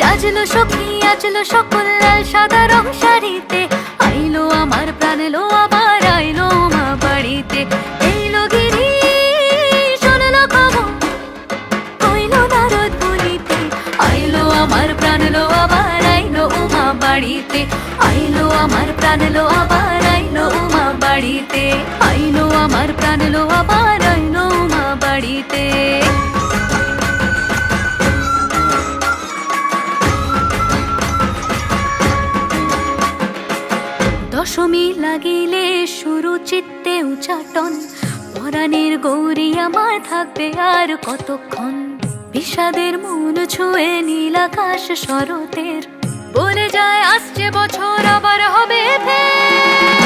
সাজলো সখী আজলো সকল লাল সাদা রং শাড়িতে, আইলো আমার প্রাণ এলো আবার আইলো মা বাড়িতে। এইলো গিরি শুনলো খবর কইলো নারদ বলিতে, আইলো আমার প্রাণ এলো আবার আইলো উমা বাড়িতে। আইলো আমার প্রাণ এলো আবার আইলো উমা বাড়িতে, আইলো আমার প্রাণ এলো আবার আইলো উমা বাড়িতে। দশমী লাগিলে শুরু চিত্তে উচাটন, পরাণের গৌরী আমার থাকবে আর কতক্ষণ। বিষাদের মন ছুঁয়ে নীল আকাশ শরতের, বলে যায় আসছে বছর আবার হবে ফের।